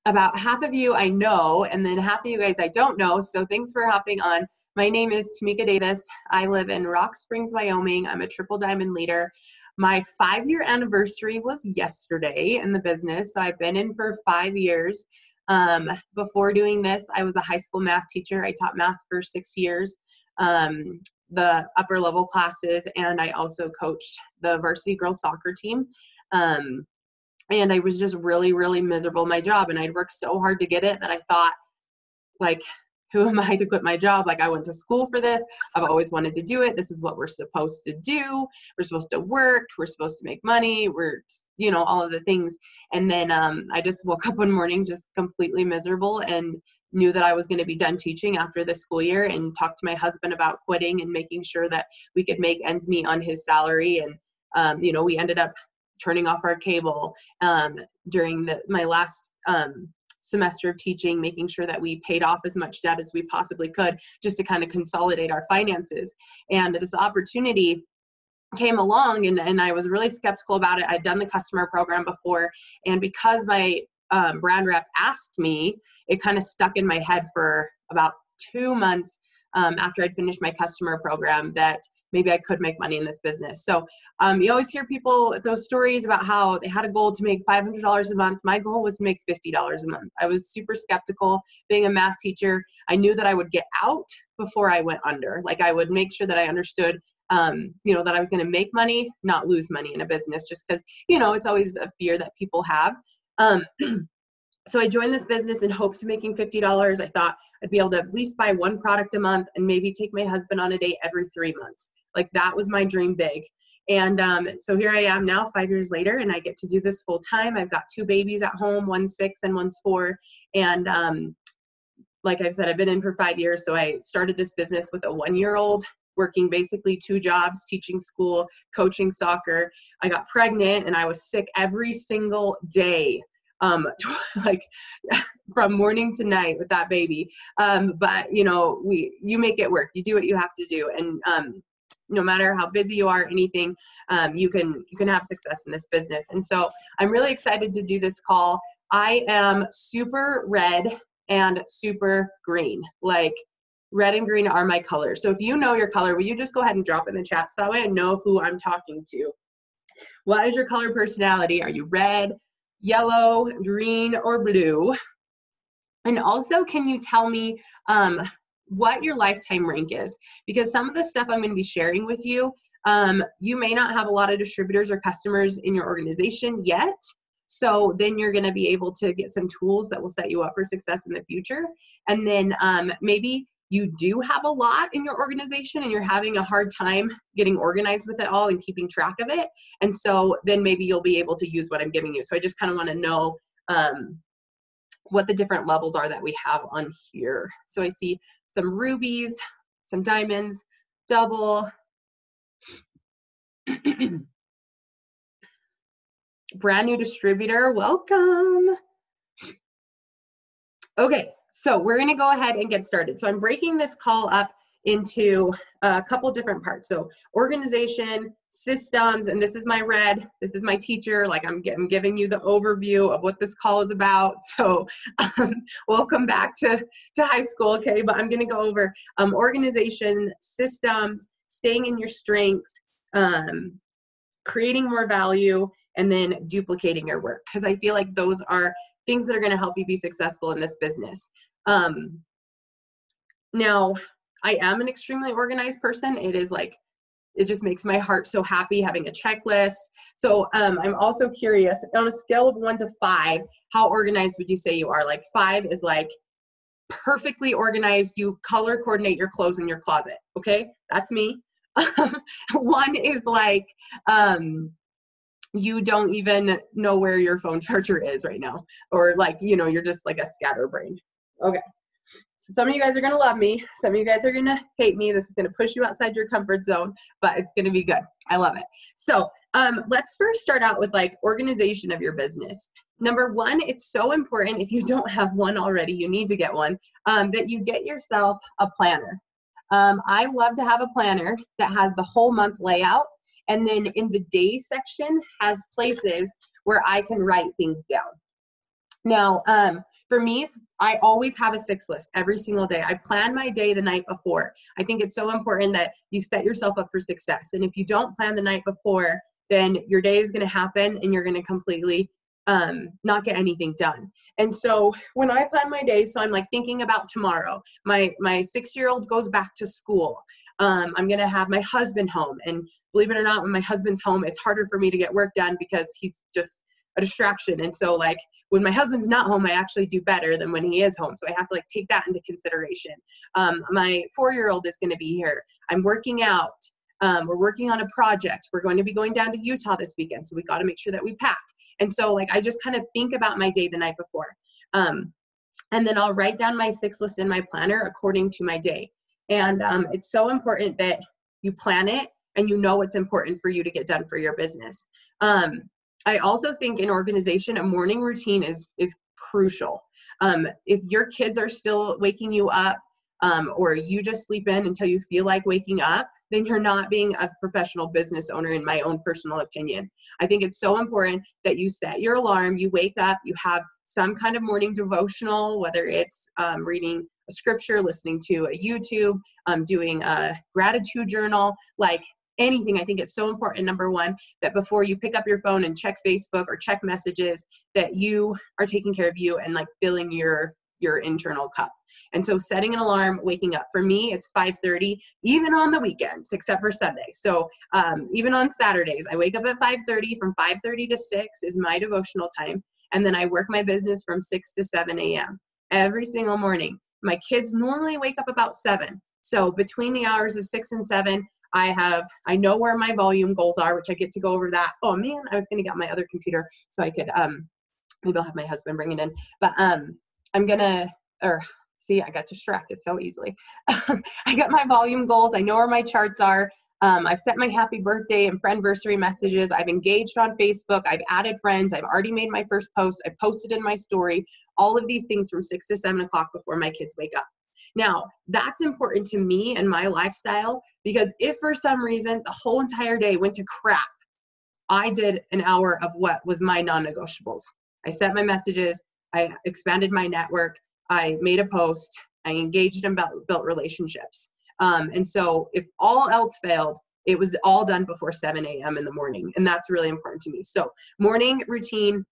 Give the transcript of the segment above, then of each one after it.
about half of you I know, and then half of you guys I don't know. So thanks for hopping on. My name is Tamika Davis. I live in Rock Springs, Wyoming. I'm a triple diamond leader. My 5-year anniversary was yesterday in the business. So I've been in for 5 years. Before doing this, I was a high school math teacher. I taught math for 6 years, the upper level classes, and I also coached the varsity girls soccer team. And I was just really, really miserable in my job. And I'd worked so hard to get it that I thought, like, who am I to quit my job? Like, I went to school for this. I've always wanted to do it. This is what we're supposed to do. We're supposed to work. We're supposed to make money. We're, all of the things. And then I just woke up one morning just completely miserable and knew that I was going to be done teaching after the school year, and talked to my husband about quitting and making sure that we could make ends meet on his salary. And, we ended up turning off our cable during my last semester of teaching, making sure that we paid off as much debt as we possibly could just to kind of consolidate our finances. And this opportunity came along, and I was really skeptical about it. I'd done the customer program before, and because my brand rep asked me, it kind of stuck in my head for about 2 months after I'd finished my customer program that maybe I could make money in this business. So you always hear people, those stories about how they had a goal to make $500 a month. My goal was to make $50 a month. I was super skeptical. Being a math teacher, I knew that I would get out before I went under. Like, I would make sure that I understood, that I was going to make money, not lose money in a business, just because, it's always a fear that people have. So I joined this business in hopes of making $50. I thought I'd be able to at least buy one product a month and maybe take my husband on a date every 3 months. Like, that was my dream big. And so here I am now 5 years later, and I get to do this full time. I've got 2 babies at home, one's 6 and one's 4. And like I said, I've been in for 5 years. So I started this business with a 1-year-old, working basically 2 jobs, teaching school, coaching soccer. I got pregnant and I was sick every single day. Like from morning to night with that baby. But you make it work. You do what you have to do. And no matter how busy you are, anything, you can have success in this business. And so I'm really excited to do this call. I am super red and super green. Like, red and green are my colors. So if you know your color, will you just go ahead and drop it in the chat so that way I know who I'm talking to? What is your color personality? Are you red, yellow, green, or blue? And also, can you tell me what your lifetime rank is? Because some of the stuff I'm going to be sharing with you, you may not have a lot of distributors or customers in your organization yet. So then you're going to be able to get some tools that will set you up for success in the future. And then maybe you do have a lot in your organization and you're having a hard time getting organized with it all and keeping track of it. And so then maybe you'll be able to use what I'm giving you. So I just kind of want to know what the different levels are that we have on here. So I see some rubies, some diamonds, double, brand new distributor, welcome. Okay, so we're gonna go ahead and get started. So I'm breaking this call up into a couple different parts. So organization, systems, and this is my red, this is my teacher. Like, I'm giving you the overview of what this call is about. So welcome back to high school, okay? But I'm gonna go over organization, systems, staying in your strengths, creating more value, and then duplicating your work. Because I feel like those are things that are going to help you be successful in this business. Now, I am an extremely organized person. It just makes my heart so happy having a checklist. So I'm also curious, on a scale of 1 to 5, how organized would you say you are? Like, 5 is like perfectly organized. You color coordinate your clothes in your closet. Okay, that's me. 1 is like, you don't even know where your phone charger is right now. Or like, you're just like a scatterbrain. Okay. So some of you guys are going to love me. Some of you guys are going to hate me. This is going to push you outside your comfort zone, but it's going to be good. I love it. So let's first start out with like organization of your business. Number 1, it's so important, if you don't have one already, you need to get one, that you get yourself a planner. I love to have a planner that has the whole month layout. And then in the day section has places where I can write things down. Now, For me, I always have a 6 list every single day. I plan my day the night before. I think it's so important that you set yourself up for success. And if you don't plan the night before, then your day is going to happen and you're going to completely not get anything done. And so when I plan my day, so I'm like thinking about tomorrow, my 6-year-old goes back to school. I'm going to have my husband home. And believe it or not, when my husband's home, it's harder for me to get work done because he's just a distraction. And so like when my husband's not home, I actually do better than when he is home. So I have to like take that into consideration. My 4-year-old is going to be here. I'm working out. We're working on a project. We're going to be going down to Utah this weekend. So we got to make sure that we pack. And so like, I just kind of think about my day the night before. And then I'll write down my 6 list in my planner according to my day. And it's so important that you plan it and you know what's important for you to get done for your business. I also think in organization, a morning routine is crucial. If your kids are still waking you up, or you just sleep in until you feel like waking up, then you're not being a professional business owner, in my own personal opinion. I think it's so important that you set your alarm, you wake up, you have some kind of morning devotional, whether it's reading a scripture, listening to a YouTube, doing a gratitude journal, like anything. I think it's so important, number one, that before you pick up your phone and check Facebook or check messages, that you are taking care of you and like filling your internal cup. And so setting an alarm, waking up. For me, it's 5:30, even on the weekends, except for Sundays. So even on Saturdays, I wake up at 5:30. From 5:30 to 6 is my devotional time. And then I work my business from 6 to 7 a.m. every single morning. My kids normally wake up about 7. So between the hours of 6 and 7, I know where my volume goals are, which I get to go over that. Oh man, I was going to get my other computer so I could, maybe I'll have my husband bring it in, but I got distracted so easily. I got my volume goals. I know where my charts are. I've set my happy birthday and friendversary messages. I've engaged on Facebook. I've added friends. I've already made my first post. I posted in my story, all of these things from 6 to 7 o'clock before my kids wake up. Now, that's important to me and my lifestyle, because if for some reason the whole entire day went to crap, I did an hour of what was my non-negotiables. I set my messages. I expanded my network. I made a post. I engaged and built relationships. And so if all else failed, it was all done before 7 a.m. in the morning. And that's really important to me. So morning routine,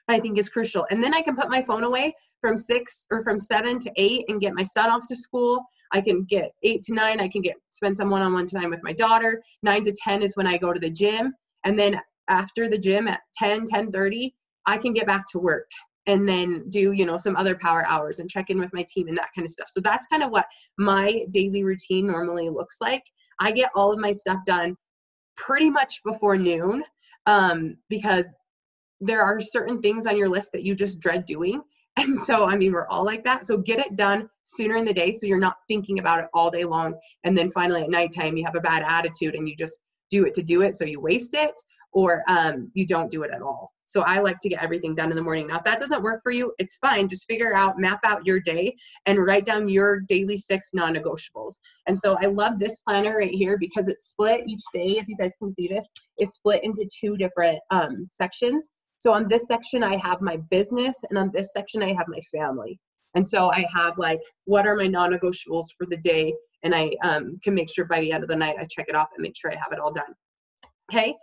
I think, is crucial. And then I can put my phone away from 7 to 8 and get my son off to school. I can get 8 to 9. I can spend some one-on-one time with my daughter. 9 to 10 is when I go to the gym. And then after the gym at 10:30, I can get back to work and then do, some other power hours and check in with my team and that kind of stuff. So that's kind of what my daily routine normally looks like. I get all of my stuff done pretty much before noon, because there are certain things on your list that you just dread doing. And so, we're all like that. So get it done sooner in the day so you're not thinking about it all day long. And then finally at nighttime, you have a bad attitude and you just do it to do it. So you waste it, or you don't do it at all. So I like to get everything done in the morning. Now, if that doesn't work for you, it's fine. Just map out your day and write down your daily 6 non-negotiables. And so I love this planner right here because it's split each day. If you guys can see this, it's split into 2 different sections. So on this section, I have my business, and on this section, I have my family. And so I have like, what are my non-negotiables for the day? And I can make sure by the end of the night, I check it off and make sure I have it all done. Okay.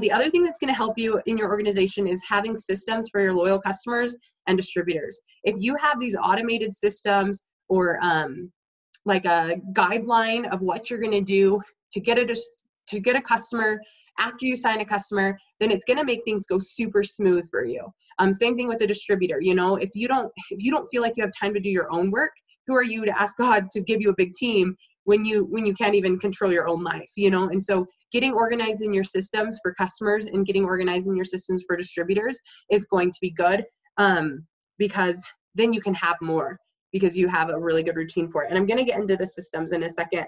The other thing that's going to help you in your organization is having systems for your loyal customers and distributors. If you have these automated systems or like a guideline of what you're going to do to get a customer, after you sign a customer, then it's going to make things go super smooth for you. Same thing with the distributor. If you don't feel like you have time to do your own work, who are you to ask God to give you a big team when you can't even control your own life, And so getting organized in your systems for customers and getting organized in your systems for distributors is going to be good, because then you can have more because you have a really good routine for it. And I'm going to get into the systems in a second.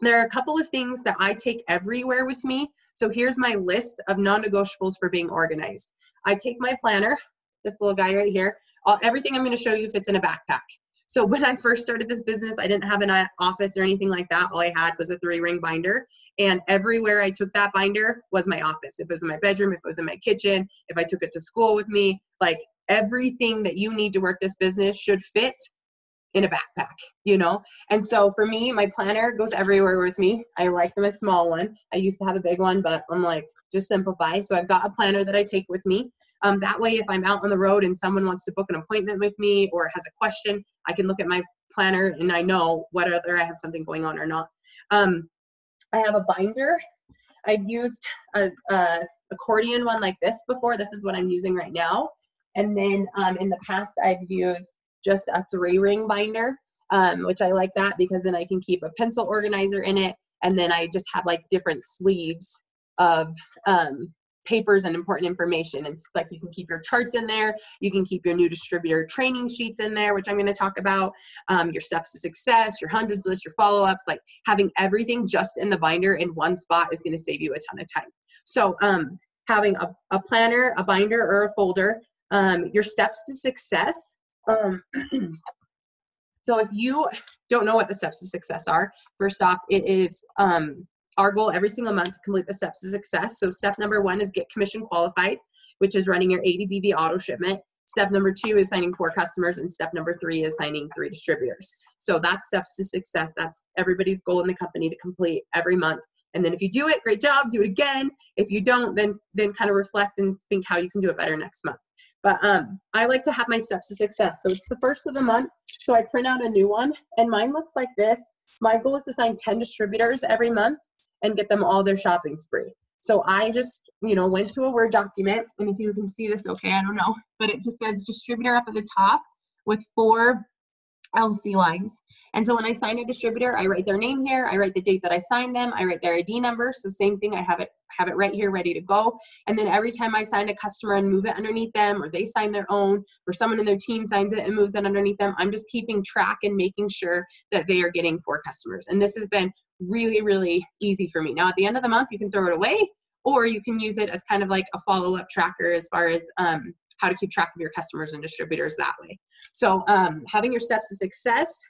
There are a couple of things that I take everywhere with me. So here's my list of non-negotiables for being organized. I take my planner, this little guy right here. Everything I'm going to show you fits in a backpack. So when I first started this business, I didn't have an office or anything like that. All I had was a 3-ring binder. And everywhere I took that binder was my office. If it was in my bedroom, if it was in my kitchen, if I took it to school with me, like everything that you need to work this business should fit in a backpack, you know? And so for me, my planner goes everywhere with me. I like them a small one. I used to have a big one, but I'm like, just simplify. So I've got a planner that I take with me. That way, if I'm out on the road and someone wants to book an appointment with me or has a question, I can look at my planner and I know whether I have something going on or not. I have a binder. I've used a accordion one like this before. This is what I'm using right now. And then in the past, I've used just a 3-ring binder, which I like that because then I can keep a pencil organizer in it. And then I just have like different sleeves of papers and important information. It's like you can keep your charts in there. You can keep your new distributor training sheets in there, which I'm going to talk about, your steps to success, your hundreds list, your follow-ups, like having everything just in the binder in one spot is going to save you a ton of time. So having a planner, a binder, or a folder, your steps to success. So if you don't know what the steps to success are, first off, it is our goal every single month to complete the steps to success. So step number 1 is get commission qualified, which is running your ADBV auto shipment. Step number 2 is signing 4 customers, and step number 3 is signing 3 distributors. So that's steps to success. That's everybody's goal in the company to complete every month. And then if you do it, great job, do it again. If you don't, then kind of reflect and think how you can do it better next month. But I like to have my steps to success. So it's the first of the month. So I print out a new one, and mine looks like this. My goal is to sign 10 distributors every month and get them all their shopping spree. So I just, went to a Word document, and if you can see this, okay, I don't know, but it just says distributor up at the top with 4 LC lines. And so when I sign a distributor, I write their name here, I write the date that I signed them, I write their ID number. So same thing, I have it right here ready to go. And then every time I sign a customer and move it underneath them, or they sign their own, or someone in their team signs it and moves it underneath them, I'm just keeping track and making sure that they are getting 4 customers. And this has been really, really easy for me. Now at the end of the month, you can throw it away, or you can use it as kind of like a follow-up tracker as far as how to keep track of your customers and distributors that way. So having your steps to success,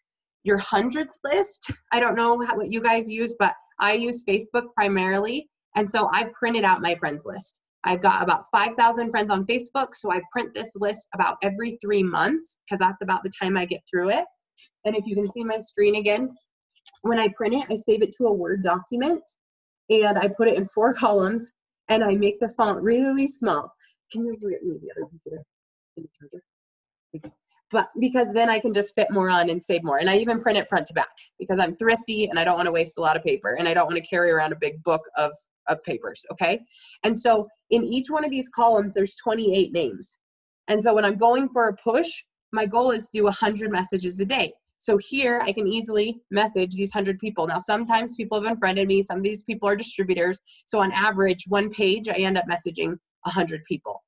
your hundreds list, I don't know what you guys use, but I use Facebook primarily. And so I printed out my friends list. I've got about 5,000 friends on Facebook. So I print this list about every 3 months because that's about the time I get through it. And if you can see my screen again, when I print it, I save it to a Word document and I put it in 4 columns and I make the font really small. Can you read the other computer? But because then I can just fit more on and save more. And I even print it front to back because I'm thrifty and I don't want to waste a lot of paper and I don't want to carry around a big book of papers, okay? And so in each one of these columns, there's 28 names. And so when I'm going for a push, my goal is to do 100 messages a day. So here I can easily message these 100 people. Now, sometimes people have unfriended me. Some of these people are distributors. So on average, one page, I end up messaging 100 people.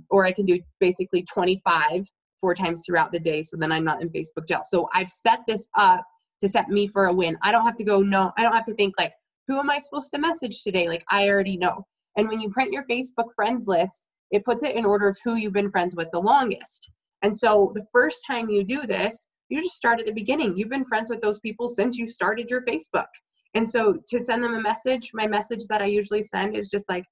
Or I can do basically 25 4 times throughout the day. So then I'm not in Facebook jail. So I've set this up to set me for a win. I don't have to I don't have to think like, who am I supposed to message today? Like I already know. And when you print your Facebook friends list, it puts it in order of who you've been friends with the longest. And so the first time you do this, you just start at the beginning. You've been friends with those people since you started your Facebook. And so to send them a message, my message that I usually send is just like,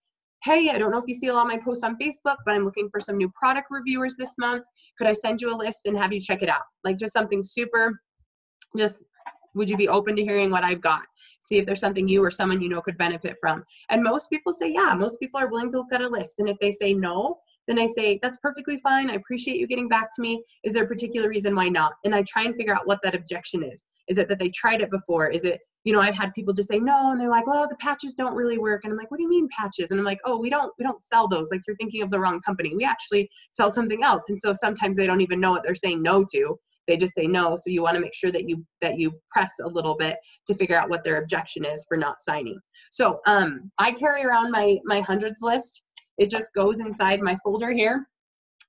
hey, I don't know if you see a lot of my posts on Facebook, but I'm looking for some new product reviewers this month. Could I send you a list and have you check it out? Like just something super, would you be open to hearing what I've got? See if there's something you or someone you know could benefit from. And most people say, yeah, most people are willing to look at a list. And if they say no, then I say, that's perfectly fine. I appreciate you getting back to me. Is there a particular reason why not? And I try and figure out what that objection is. Is it that they tried it before? Is it, I've had people just say no, and they're like, well, the patches don't really work. And I'm like, what do you mean patches? And I'm like, oh, we don't sell those. Like you're thinking of the wrong company. We actually sell something else. And so sometimes they don't even know what they're saying no to. They just say no. So you want to make sure that you press a little bit to figure out what their objection is for not signing. So I carry around my hundreds list. It just goes inside my folder here.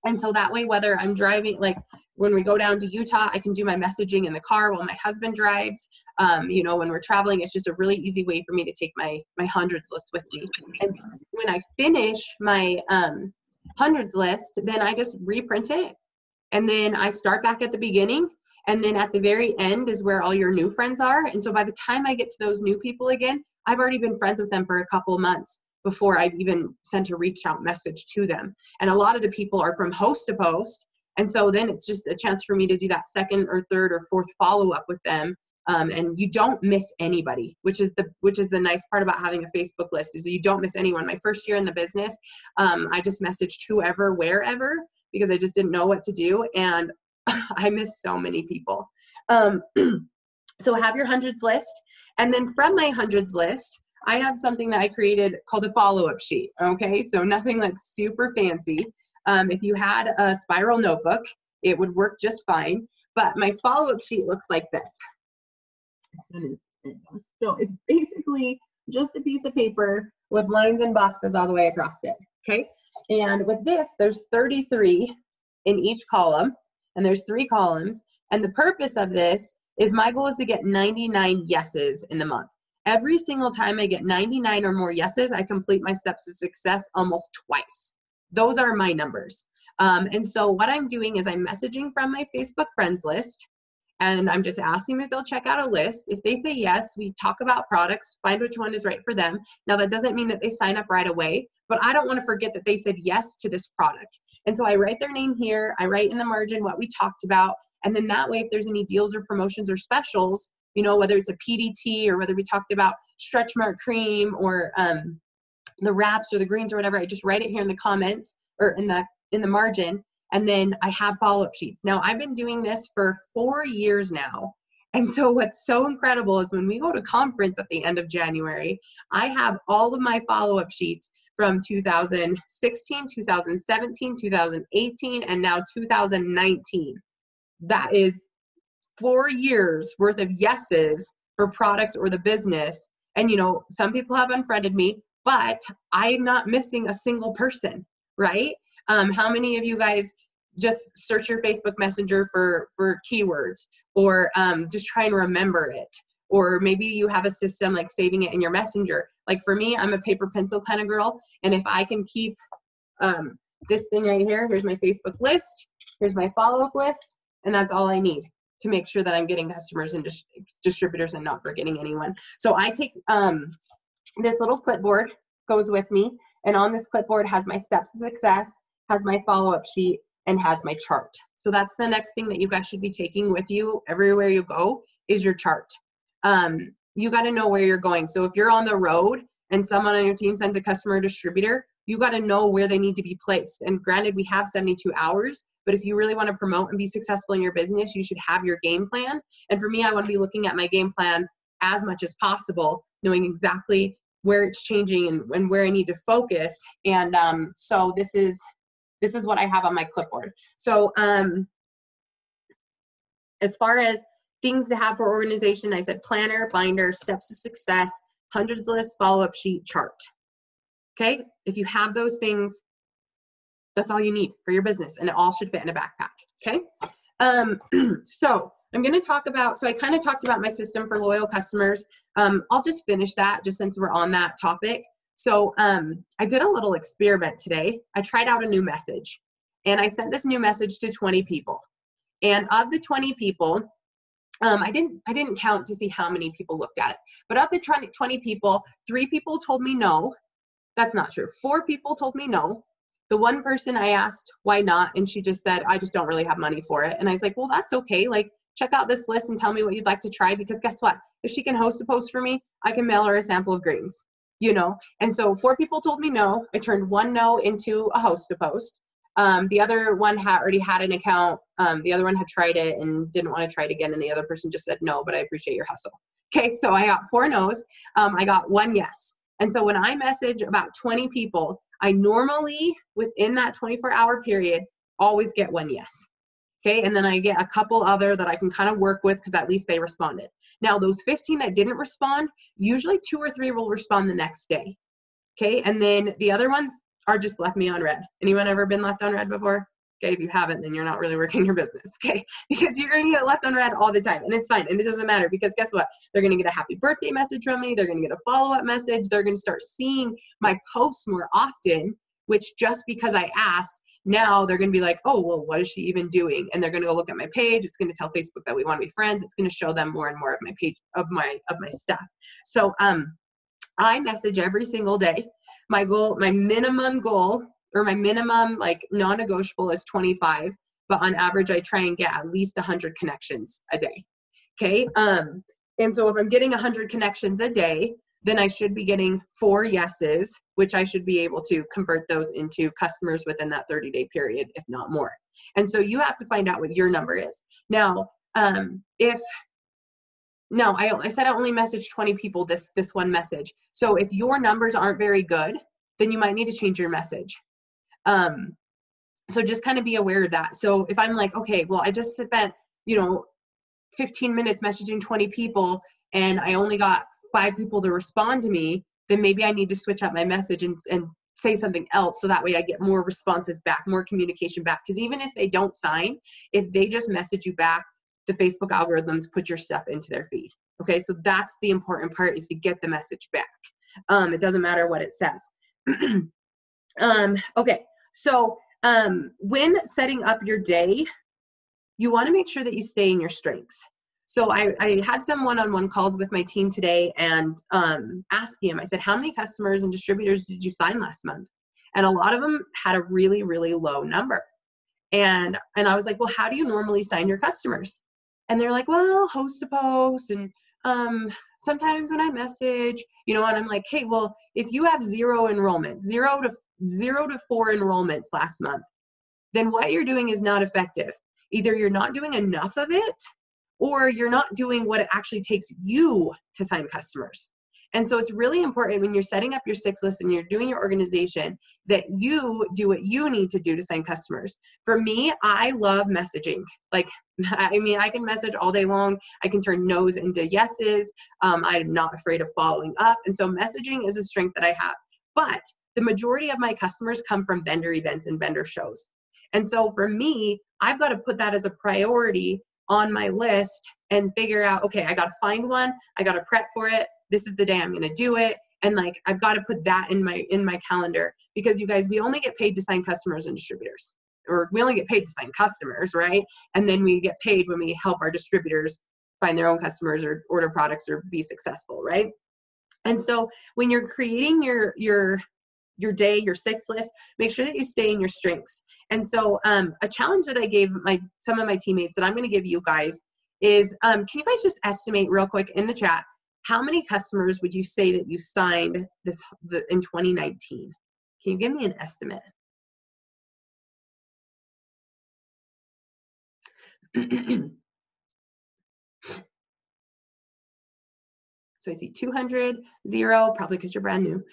And so that way, whether I'm driving, like when we go down to Utah, I can do my messaging in the car while my husband drives. When we're traveling, it's just a really easy way for me to take my hundreds list with me. And when I finish my hundreds list, then I just reprint it. And then I start back at the beginning. And then at the very end is where all your new friends are. And so by the time I get to those new people again, I've already been friends with them for a couple of months before I've even sent a reach out message to them. And a lot of the people are from host to post. And so then it's just a chance for me to do that second or third or fourth follow-up with them. And you don't miss anybody, which is the nice part about having a Facebook list, is you don't miss anyone. My first year in the business, I just messaged whoever, wherever, because I just didn't know what to do. And I missed so many people. So have your hundreds list. And then from my hundreds list, I have something that I created called a follow-up sheet. Okay. So nothing like super fancy. If you had a spiral notebook, it would work just fine. But my follow-up sheet looks like this. So it's basically just a piece of paper with lines and boxes all the way across it. Okay. And with this, there's 33 in each column, and there's 3 columns. And the purpose of this is my goal is to get 99 yeses in the month. Every single time I get 99 or more yeses, I complete my steps to success almost twice. Those are my numbers. And so what I'm doing is I'm messaging from my Facebook friends list, and I'm just asking if they'll check out a list. If they say yes, we talk about products, find which one is right for them. Now, that doesn't mean that they sign up right away, but I don't want to forget that they said yes to this product. And so I write their name here. I write in the margin what we talked about. And then that way, if there's any deals or promotions or specials, you know, whether it's a PDT or whether we talked about stretch mark cream or the wraps or the greens or whatever, I just write it here in the comments or in the margin. And then I have follow-up sheets. Now, I've been doing this for 4 years now. And so what's so incredible is when we go to conference at the end of January, I have all of my follow-up sheets from 2016, 2017, 2018, and now 2019. That is 4 years worth of yeses for products or the business. And, you know, some people have unfriended me, but I'm not missing a single person, right? How many of you guys just search your Facebook Messenger for keywords, or just try and remember it? Or maybe you have a system like saving it in your Messenger. Like for me, I'm a paper pencil kind of girl. And if I can keep this thing right here, here's my Facebook list, here's my follow-up list, and that's all I need to make sure that I'm getting customers and distributors and not forgetting anyone. So I take this little clipboard, goes with me, and on this clipboard has my steps to success, has my follow-up sheet, and has my chart. So that's the next thing that you guys should be taking with you everywhere you go is your chart. You got to know where you're going. So if you're on the road and someone on your team sends a customer or distributor, you got to know where they need to be placed. And granted, we have 72 hours, but if you really want to promote and be successful in your business, you should have your game plan. And for me, I want to be looking at my game plan as much as possible, knowing exactly where it's changing and where I need to focus. And so this is what I have on my clipboard. So as far as things to have for organization, I said planner, binder, steps to success, hundreds list, follow-up sheet, chart. Okay, if you have those things, that's all you need for your business, and it all should fit in a backpack. Okay, so I'm going to talk about, so I kind of talked about my system for loyal customers. I'll just finish that just since we're on that topic. So I did a little experiment today. I tried out a new message, and I sent this new message to 20 people. And of the 20 people, I didn't count to see how many people looked at it, but of the 20 people, 3 people told me no. That's not true. 4 people told me no. The one person I asked why not, and she just said, I just don't really have money for it. And I was like, well, that's okay. Like, check out this list and tell me what you'd like to try, because guess what? If she can host a post for me, I can mail her a sample of greens, you know? And so 4 people told me no. I turned 1 no into a host a post. The other one already had an account. The other one had tried it and didn't want to try it again. And the other person just said, no, but I appreciate your hustle. Okay, so I got 4 no's. I got 1 yes. And so when I message about 20 people, I normally, within that 24-hour period, always get 1 yes. Okay, and then I get a couple other that I can kind of work with because at least they responded. Now, those 15 that didn't respond, usually 2 or 3 will respond the next day. Okay, and then the other ones are just left me on red. Anyone ever been left on red before? Okay, if you haven't, then you're not really working your business, okay? Because you're gonna get left on red all the time, and it's fine, and it doesn't matter, because guess what? They're gonna get a happy birthday message from me, they're gonna get a follow-up message, they're gonna start seeing my posts more often, which just because I asked, now they're gonna be like, oh, well, what is she even doing? And they're gonna go look at my page, it's gonna tell Facebook that we wanna be friends, it's gonna show them more and more of my page, of my stuff. So I message every single day. My minimum goal, or my minimum like non-negotiable is 25, but on average I try and get at least 100 connections a day. Okay. And so if I'm getting 100 connections a day, then I should be getting 4 yeses, which I should be able to convert those into customers within that 30-day period, if not more. And so you have to find out what your number is. Now, I said I only messaged 20 people this one message. So if your numbers aren't very good, then you might need to change your message. So just kind of be aware of that. So if I'm like, okay, well, I just spent, 15 minutes messaging 20 people and I only got 5 people to respond to me, then maybe I need to switch up my message and say something else, so that way I get more responses back, more communication back. Because even if they don't sign, if they just message you back, the Facebook algorithms put your stuff into their feed. Okay, so that's the important part, is to get the message back. It doesn't matter what it says. Okay, so when setting up your day, you want to make sure that you stay in your strengths. So I had some one-on-one calls with my team today and asking them, I said, how many customers and distributors did you sign last month? And a lot of them had a really, really low number. And I was like, well, how do you normally sign your customers? And they're like, well, host to post, and sometimes when I message, and I'm like, hey, well, if you have 0 enrollments, 0 to 4 enrollments last month, then what you're doing is not effective. Either you're not doing enough of it, or you're not doing what it actually takes you to sign customers. And so it's really important when you're setting up your 6 list and you're doing your organization, that you do what you need to do to sign customers. For me, I love messaging. Like, I can message all day long. I can turn no's into yeses. I'm not afraid of following up. And so messaging is a strength that I have. But the majority of my customers come from vendor events and vendor shows. And so for me, I've got to put that as a priority on my list and figure out, okay, I got to find one. I got to prep for it. This is the day I'm going to do it. And like, I've got to put that in my calendar, because you guys, we only get paid to sign customers and distributors, or we only get paid to sign customers, right? And then we get paid when we help our distributors find their own customers or order products or be successful, right? And so when you're creating your day, your 6 list, make sure that you stay in your strengths. And so a challenge that I gave some of my teammates that I'm going to give you guys is, can you guys just estimate real quick in the chat, how many customers would you say that you signed in 2019? Can you give me an estimate? So I see 200, 0, probably because you're brand new.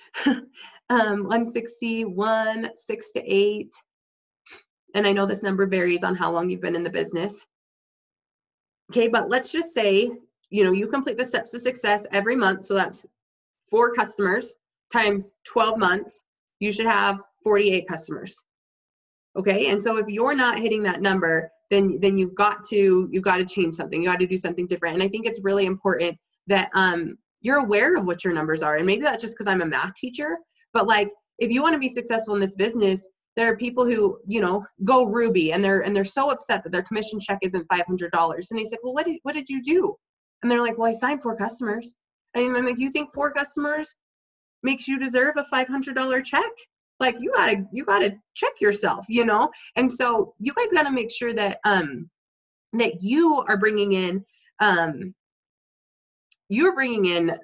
160, 1, 6 to 8. And I know this number varies on how long you've been in the business. Okay, but let's just say, you complete the steps to success every month. So that's 4 customers times 12 months. You should have 48 customers. Okay, and so if you're not hitting that number, then you've got to change something. You got to do something different. And I think it's really important that you're aware of what your numbers are. And maybe that's just because I'm a math teacher, but like, if you want to be successful in this business, there are people who, go Ruby and they're so upset that their commission check isn't $500. And they said, well, what did you do? And they're like, well, I signed 4 customers. And I'm like, you think 4 customers makes you deserve a $500 check? Like, you gotta check yourself, And so you guys got to make sure that that you are bringing in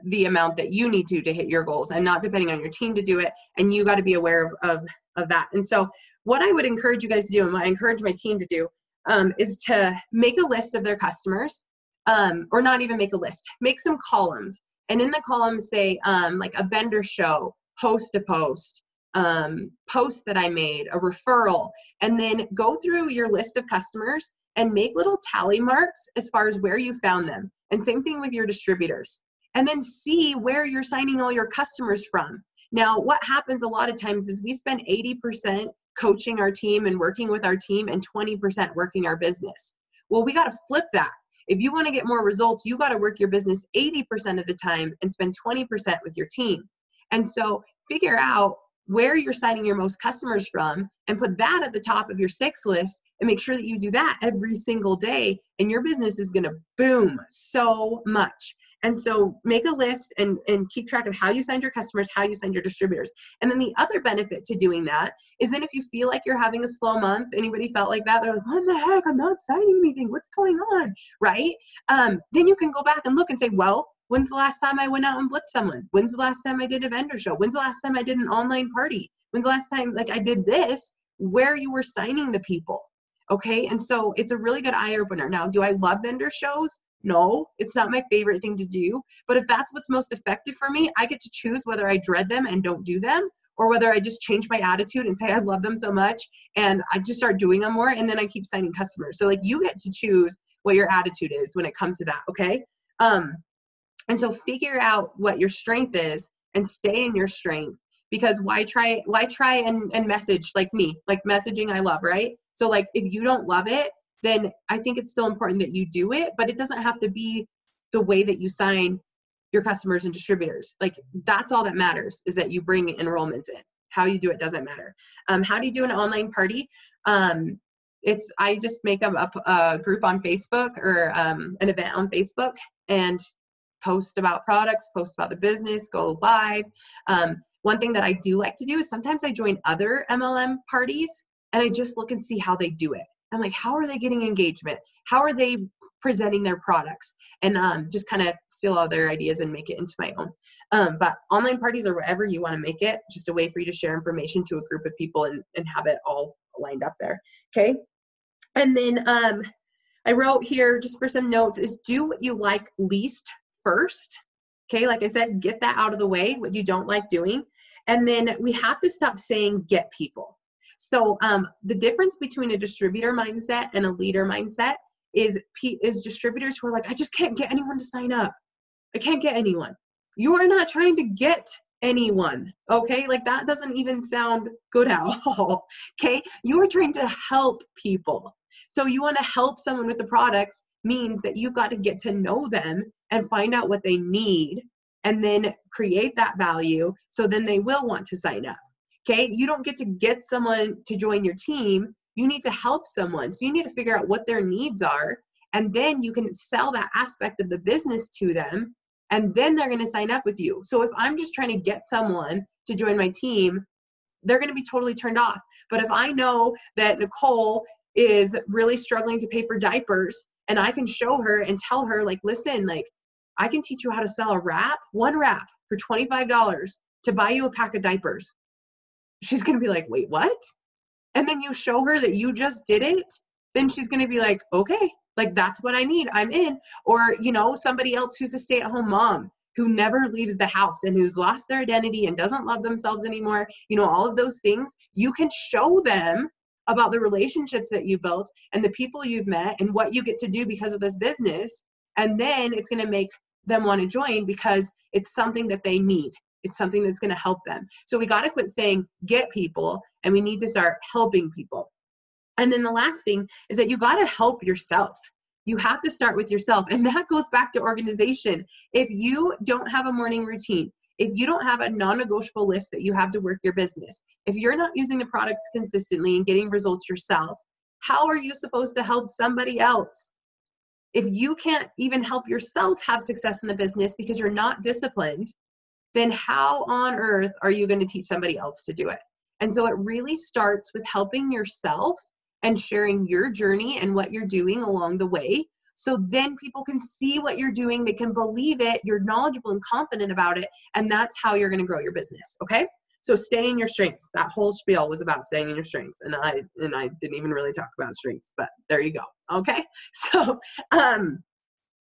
the amount that you need to hit your goals, and not depending on your team to do it. And you got to be aware of that. And so what I would encourage you guys to do, and what I encourage my team to do, is to make a list of their customers, or not even make a list, make some columns. And in the columns say, like a vendor show, host to post, post that I made, a referral, and then go through your list of customers and make little tally marks as far as where you found them. And same thing with your distributors. And then see where you're signing all your customers from. Now, what happens a lot of times is we spend 80% coaching our team and working with our team, and 20% working our business. Well, we got to flip that. If you want to get more results, you got to work your business 80% of the time and spend 20% with your team. And so figure out where you're signing your most customers from and put that at the top of your 6 list, and make sure that you do that every single day, and your business is going to boom so much. And so make a list and keep track of how you signed your customers, how you signed your distributors. And then the other benefit to doing that is then if you feel like you're having a slow month, anybody felt like that? They're like, what the heck? I'm not signing anything. What's going on? Right? Then you can go back and look and say, well, when's the last time I went out and blitzed someone? When's the last time I did a vendor show? When's the last time I did an online party? When's the last time like I did this where you were signing the people? Okay. And so it's a really good eye opener. Now, do I love vendor shows? No, it's not my favorite thing to do. But if that's what's most effective for me, I get to choose whether I dread them and don't do them, or whether I just change my attitude and say I love them so much and I just start doing them more, and then I keep signing customers. So like you get to choose what your attitude is when it comes to that. Okay. And so figure out what your strength is and stay in your strength, because why try and message like me, like messaging I love, right? So like if you don't love it, then I think it's still important that you do it, but it doesn't have to be the way that you sign your customers and distributors. Like that's all that matters, is that you bring enrollments in. How you do it doesn't matter. How do you do an online party? I just make up a group on Facebook or an event on Facebook and post about products, post about the business, go live. One thing that I do like to do is sometimes I join other MLM parties and I just look and see how they do it. I'm like, how are they getting engagement? How are they presenting their products? And just kind of steal all their ideas and make it into my own. But online parties are wherever you want to make it, just a way for you to share information to a group of people and have it all lined up there. Okay. And then I wrote here just for some notes is do what you like least first. Okay. Like I said, get that out of the way, what you don't like doing. And then we have to stop saying get people. So the difference between a distributor mindset and a leader mindset is distributors who are like, I just can't get anyone to sign up. I can't get anyone. You are not trying to get anyone. Okay. Like that doesn't even sound good at all. Okay. You are trying to help people. So you want to help someone with the products means that you've got to get to know them and find out what they need and then create that value. So then they will want to sign up. Okay. You don't get someone to join your team. You need to help someone. So you need to figure out what their needs are. And then you can sell that aspect of the business to them. And then they're going to sign up with you. So if I'm just trying to get someone to join my team, they're going to be totally turned off. But if I know that Nicole is really struggling to pay for diapers and I can show her and tell her like, listen, like I can teach you how to sell one wrap for $25 to buy you a pack of diapers. She's going to be like, wait, what? And then you show her that you just did it. Then she's going to be like, okay, like that's what I need. I'm in. Or, somebody else who's a stay-at-home mom who never leaves the house and who's lost their identity and doesn't love themselves anymore. All of those things, you can show them about the relationships that you built and the people you've met and what you get to do because of this business. And then it's going to make them want to join because it's something that they need. It's something that's going to help them. So we got to quit saying get people and we need to start helping people. And then the last thing is that you got to help yourself. You have to start with yourself. And that goes back to organization. If you don't have a morning routine, if you don't have a non-negotiable list that you have to work your business, if you're not using the products consistently and getting results yourself, how are you supposed to help somebody else? If you can't even help yourself have success in the business because you're not disciplined, then how on earth are you going to teach somebody else to do it? And so it really starts with helping yourself and sharing your journey and what you're doing along the way. So then people can see what you're doing, they can believe it, you're knowledgeable and confident about it, and that's how you're going to grow your business, okay? So stay in your strengths. That whole spiel was about staying in your strengths, and I didn't even really talk about strengths, but there you go, okay? So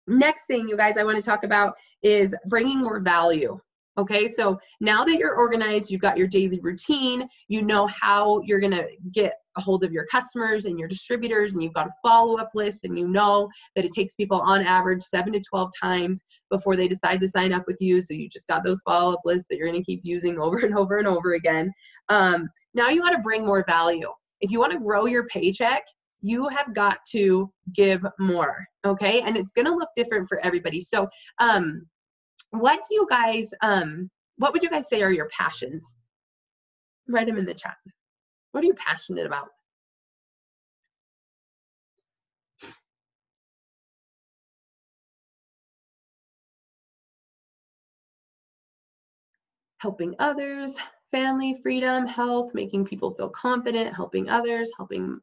next thing, you guys, I want to talk about is bringing more value. Okay, so now that you're organized, you've got your daily routine, you know how you're going to get a hold of your customers and your distributors, and you've got a follow-up list, and you know that it takes people on average 7 to 12 times before they decide to sign up with you. So you just got those follow-up lists that you're going to keep using over and over and over again. Now you got to bring more value. If you want to grow your paycheck, you have got to give more. Okay, and it's going to look different for everybody. So, what would you guys say are your passions? Write them in the chat. What are you passionate about? helping others, family, freedom, health, making people feel confident, helping others, helping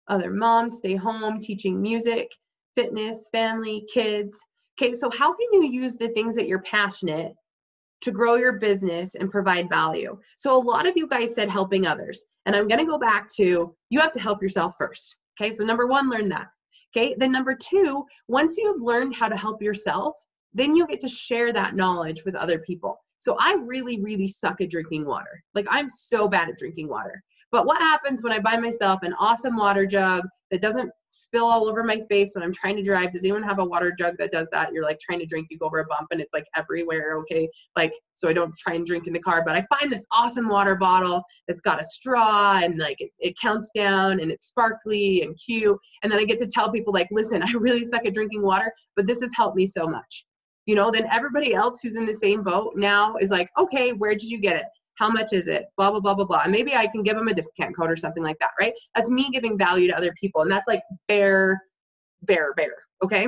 other moms stay home, teaching music, fitness, family, kids. Okay, so how can you use the things that you're passionate to grow your business and provide value? So a lot of you guys said helping others. And I'm going to go back to, you have to help yourself first. Okay, so number one, learn that. Okay, then number two, once you've learned how to help yourself, then you get to share that knowledge with other people. So I really, really suck at drinking water. Like, I'm so bad at drinking water. But what happens when I buy myself an awesome water jug that doesn't spill all over my face when I'm trying to drive? Does anyone have a water jug that does that? You're like trying to drink, you go over a bump and it's like everywhere, okay? Like, so I don't try and drink in the car, but I find this awesome water bottle that's got a straw and like it counts down and it's sparkly and cute. And then I get to tell people like, listen, I really suck at drinking water, but this has helped me so much. You know, then everybody else who's in the same boat now is like, okay, where did you get it? How much is it? Blah, blah, blah, blah, blah. And maybe I can give them a discount code or something like that, right? That's me giving value to other people. And that's like bear, okay?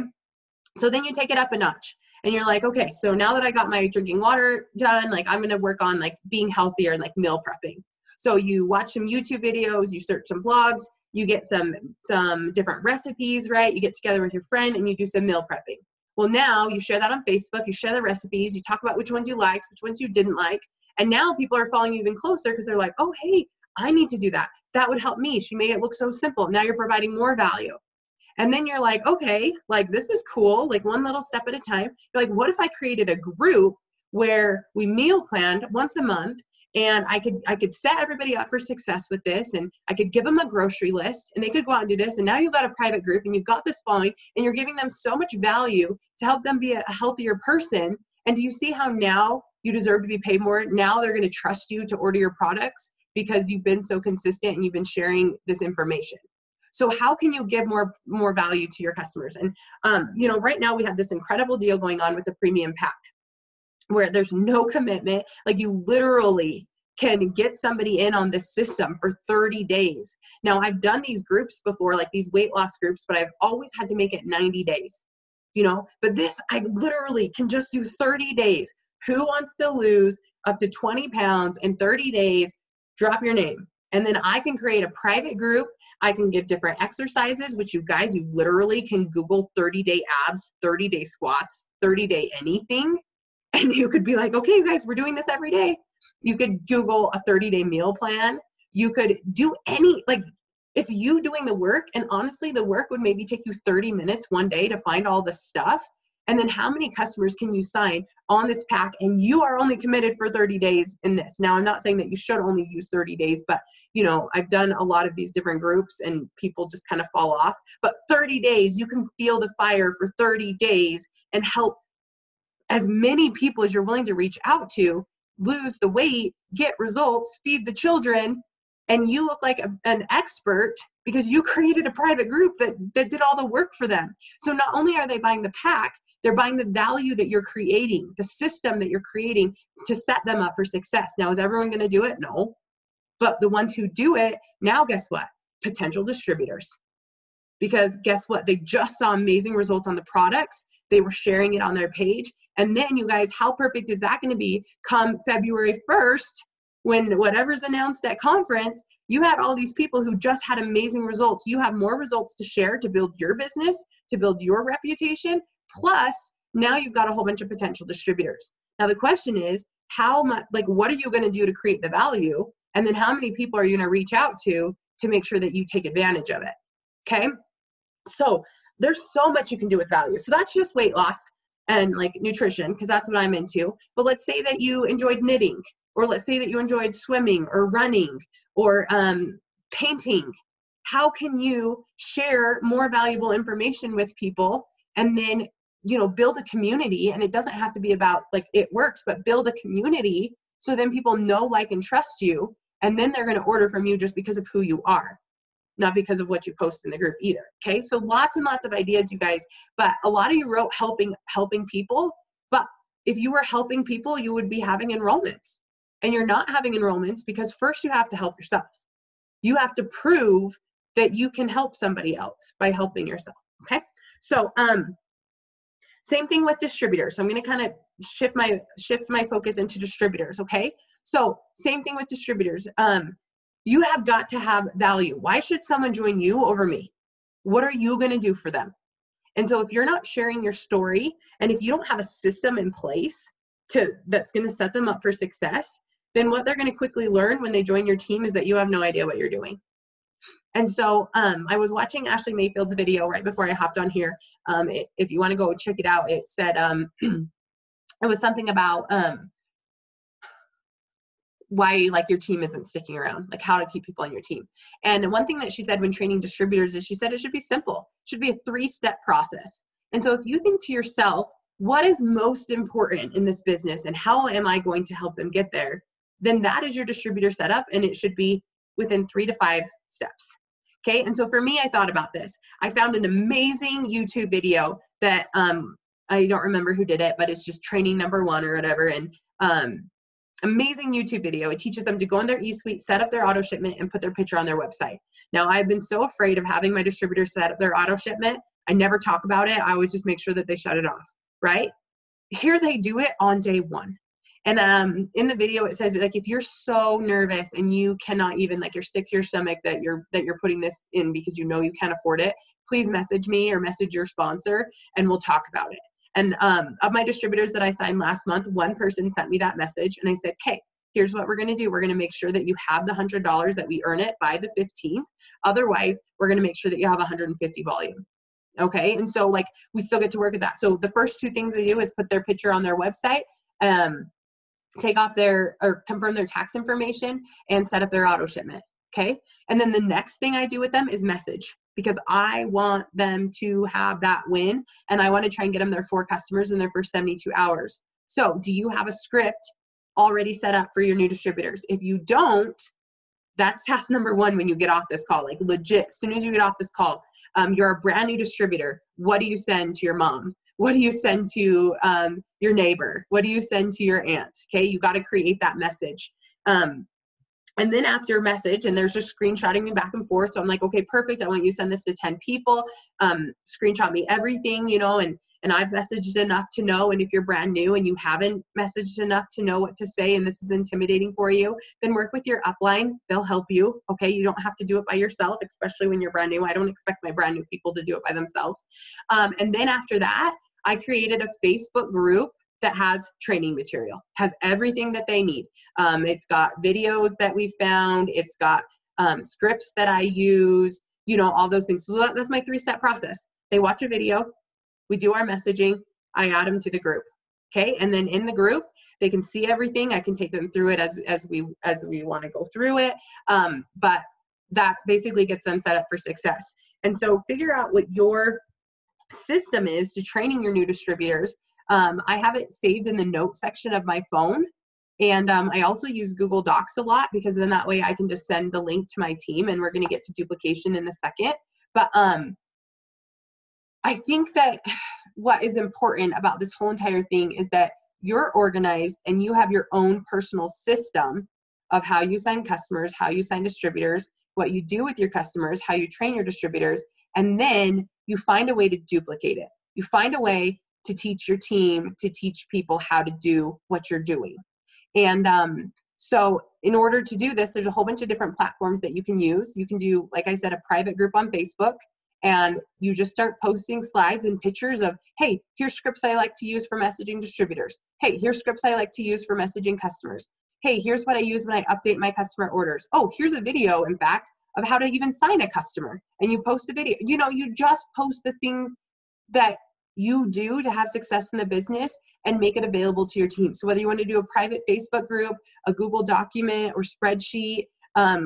So then you take it up a notch and you're like, okay, so now that I got my drinking water done, like I'm gonna work on like being healthier and like meal prepping. So you watch some YouTube videos, you search some blogs, you get some different recipes, right? You get together with your friend and you do some meal prepping. Well, now you share that on Facebook, you share the recipes, you talk about which ones you liked, which ones you didn't like. And now people are following you even closer because they're like, oh, hey, I need to do that. That would help me. She made it look so simple. Now you're providing more value. And then you're like, okay, like this is cool, like one little step at a time. You're like, what if I created a group where we meal planned once a month and I could set everybody up for success with this and I could give them a grocery list and they could go out and do this. And now you've got a private group and you've got this following and you're giving them so much value to help them be a healthier person. And do you see how now you deserve to be paid more? Now they're going to trust you to order your products because you've been so consistent and you've been sharing this information. So how can you give more value to your customers? And you know, right now we have this incredible deal going on with the premium pack where there's no commitment. Like you literally can get somebody in on this system for 30 days. Now I've done these groups before, like these weight loss groups, but I've always had to make it 90 days, you know, but this, I literally can just do 30 days. Who wants to lose up to 20 pounds in 30 days? Drop your name. And then I can create a private group. I can give different exercises, which you guys, you literally can Google 30-day abs, 30-day squats, 30-day anything. And you could be like, okay, you guys, we're doing this every day. You could Google a 30-day meal plan. You could do any, like, it's you doing the work. And honestly, the work would maybe take you 30 minutes one day to find all the stuff. And then how many customers can you sign on this pack? And you are only committed for 30 days in this. Now, I'm not saying that you should only use 30 days, but you know, I've done a lot of these different groups and people just kind of fall off. But 30 days, you can feel the fire for 30 days and help as many people as you're willing to reach out to lose the weight, get results, feed the children, and you look like an expert because you created a private group that did all the work for them. So not only are they buying the pack, they're buying the value that you're creating, the system that you're creating to set them up for success. Now, is everyone going to do it? No. But the ones who do it, now guess what? Potential distributors. Because guess what? They just saw amazing results on the products. They were sharing it on their page. And then you guys, how perfect is that going to be come February 1st when whatever's announced at conference, you had all these people who just had amazing results. You have more results to share to build your business, to build your reputation. Plus, now you've got a whole bunch of potential distributors. Now, the question is, how much, like, what are you going to do to create the value? And then how many people are you going to reach out to make sure that you take advantage of it? Okay. So there's so much you can do with value. So that's just weight loss and like nutrition, because that's what I'm into. But let's say that you enjoyed knitting, or let's say that you enjoyed swimming or running or painting. How can you share more valuable information with people and then, you know, build a community? And it doesn't have to be about like it works, but build a community so then people know, like, and trust you. And then they're going to order from you just because of who you are, not because of what you post in the group either. Okay. So lots and lots of ideas, you guys, but a lot of you wrote helping people. But if you were helping people, you would be having enrollments, and you're not having enrollments because first you have to help yourself. You have to prove that you can help somebody else by helping yourself. Okay. So, same thing with distributors. So I'm going to kind of shift my focus into distributors. Okay. So same thing with distributors. You have got to have value. Why should someone join you over me? What are you going to do for them? And so if you're not sharing your story, and if you don't have a system in place that's going to set them up for success, then what they're going to quickly learn when they join your team is that you have no idea what you're doing. And so I was watching Ashley Mayfield's video right before I hopped on here. If you want to go check it out, it said it was something about why like your team isn't sticking around, like how to keep people on your team. And one thing that she said when training distributors is she said it should be simple. It should be a 3-step process. And so if you think to yourself, what is most important in this business and how am I going to help them get there? Then that is your distributor setup, and it should be within 3 to 5 steps. Okay. And so for me, I thought about this. I found an amazing YouTube video that I don't remember who did it, but it's just training number 1 or whatever. And amazing YouTube video. It teaches them to go in their eSuite, set up their auto shipment, and put their picture on their website. Now, I've been so afraid of having my distributors set up their auto shipment. I never talk about it. I would just make sure that they shut it off, right? Here they do it on day 1. And in the video, it says like, if you're so nervous and you cannot even like you're sick to your stomach that you're putting this in because you know you can't afford it, please message me or message your sponsor and we'll talk about it. And of my distributors that I signed last month, one person sent me that message and I said, okay, here's what we're going to do. We're going to make sure that you have the $100 that we earn it by the 15th. Otherwise, we're going to make sure that you have 150 volume. Okay. And so like, we still get to work at that. So the first 2 things they do is put their picture on their website, take off or confirm their tax information and set up their auto shipment. Okay. And then the next thing I do with them is message, because I want them to have that win and I want to try and get them their 4 customers in their first 72 hours. So do you have a script already set up for your new distributors? If you don't, that's task number 1 when you get off this call, like legit, as soon as you get off this call, you're a brand new distributor. What do you send to your mom? What do you send to your neighbor? What do you send to your aunt? Okay, you got to create that message. And then after message, and there's just screenshotting me back and forth. So I'm like, okay, perfect. I want you to send this to 10 people. Screenshot me everything, you know, and I've messaged enough to know. And if you're brand new and you haven't messaged enough to know what to say, and this is intimidating for you, then work with your upline. They'll help you. Okay. You don't have to do it by yourself, especially when you're brand new. I don't expect my brand new people to do it by themselves. And then after that, I created a Facebook group that has training material, has everything that they need. It's got videos that we found. It's got scripts that I use, you know, all those things. So that's my 3-step process. They watch a video. We do our messaging. I add them to the group. Okay. And then in the group, they can see everything. I can take them through it as we want to go through it. But that basically gets them set up for success. And so figure out what your system is to training your new distributors. I have it saved in the notes section of my phone. And I also use Google Docs a lot, because then that way I can just send the link to my team, and we're going to get to duplication in a second. But I think that what is important about this whole entire thing is that you're organized and you have your own personal system of how you sign customers, how you sign distributors, what you do with your customers, how you train your distributors, and then you find a way to duplicate it. You find a way to teach your team, to teach people how to do what you're doing. And so in order to do this, there's a whole bunch of different platforms that you can use. You can do, like I said, a private group on Facebook, and you just start posting slides and pictures of, hey, here's scripts I like to use for messaging distributors. Hey, here's scripts I like to use for messaging customers. Hey, here's what I use when I update my customer orders. Oh, here's a video, in fact, of how to even sign a customer. And you post a video. You know, you just post the things that you do to have success in the business and make it available to your team. So whether you want to do a private Facebook group, a Google document or spreadsheet,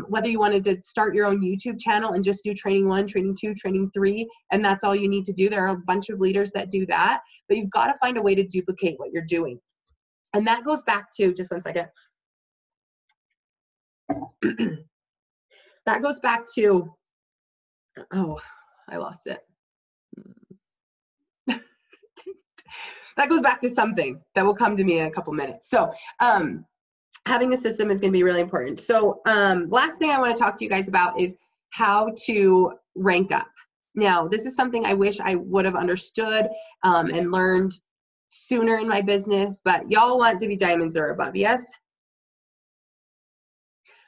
whether you wanted to start your own YouTube channel and just do training 1, training 2, training 3, and that's all you need to do. There are a bunch of leaders that do that, but you've got to find a way to duplicate what you're doing. And that goes back to, just one second. That goes back to, oh, I lost it. That goes back to something that will come to me in a couple minutes. So having a system is going to be really important. So last thing I want to talk to you guys about is how to rank up. Now, this is something I wish I would have understood and learned sooner in my business, but y'all want to be diamonds or above, yes?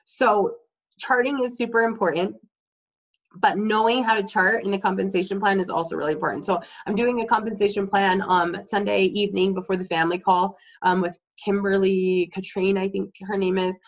So charting is super important, but knowing how to chart in the compensation plan is also really important. So I'm doing a compensation plan Sunday evening before the family call with Kimberly Katrine, I think her name is.